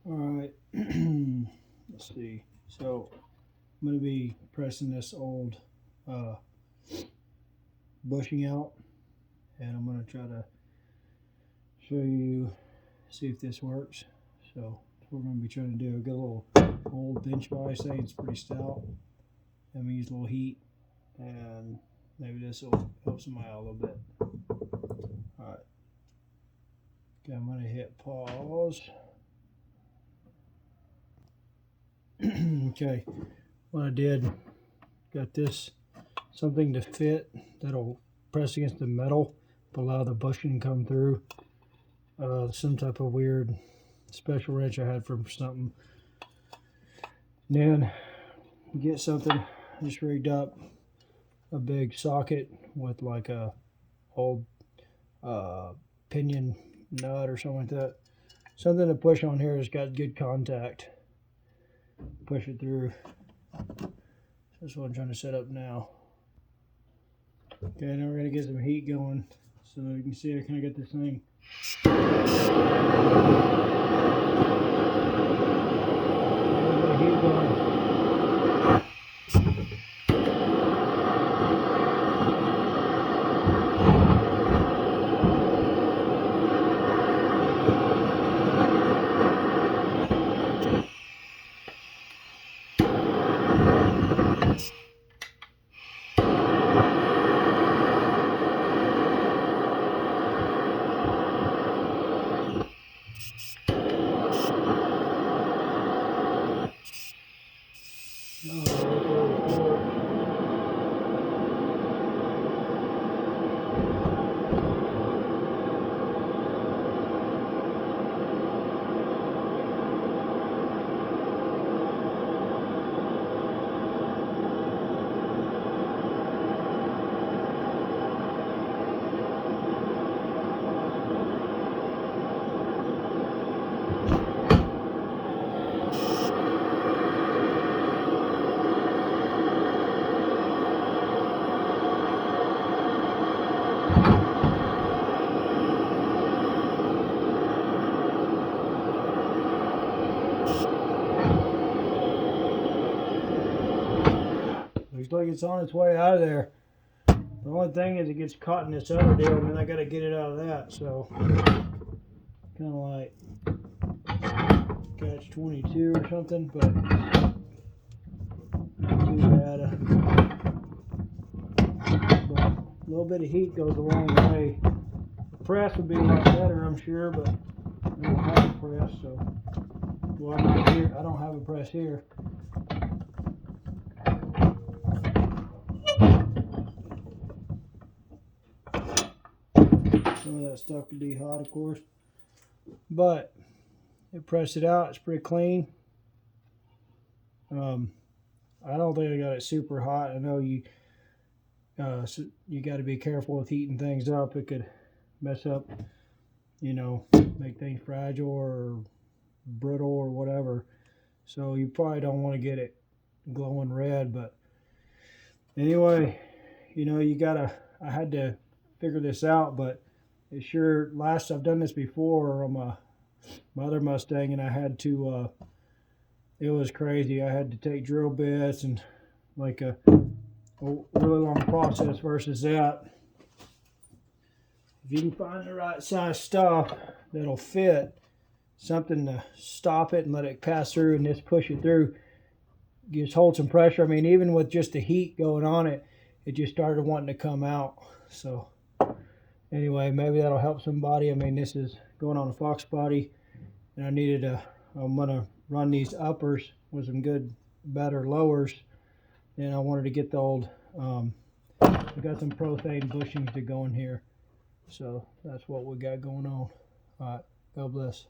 All right, let's see. So I'm going to be pressing this old uh, bushing out, and I'm going to try to show you, see if this works. So that's what we're going to be trying to do. I've got a little old bench vise thing. It's pretty stout. I'm going to use a little heat, and maybe this will help somebody out a little bit. All right. Okay, I'm going to hit pause. Okay, what I did, got this something to fit that'll press against the metal but allow the bushing to come through. Some type of weird special wrench I had from something. And then get something, I just rigged up a big socket with like a old pinion nut or something like that. Something to push on here has got good contact. Push it through. That's what I'm trying to set up now. Okay, now we're going to get some heat going. So you can see I kind of got this thing. Heat going. Looks like it's on its way out of there. The only thing is it gets caught in this other deal, and then I got to get it out of that. So, kind of like catch 22 or something, but not too bad. But a little bit of heat goes a long way. The press would be a lot better, I'm sure, but I don't have a press, so well, I'm not here. I don't have a press here. Some of that stuff could be hot, of course, but you press it out. It's pretty clean. I don't think I got it super hot. I know you got to be careful with heating things up. It could mess up, make things fragile or brittle or whatever. So you probably don't want to get it glowing red. But anyway, I had to figure this out, but it sure lasts. I've done this before on my other Mustang, and I had to, it was crazy. I had to take drill bits and like a really long process versus that. If you can find the right size stuff that'll fit, something to stop it and let it pass through and just push it through, just hold some pressure. I mean, even with just the heat going on it, it just started wanting to come out. So anyway, maybe that'll help somebody. I mean, this is going on a Fox body, and I'm gonna run these uppers with some good, better lowers. And I wanted to get the old, we got some prothane bushings to go in here. So that's what we got going on. All right, God bless.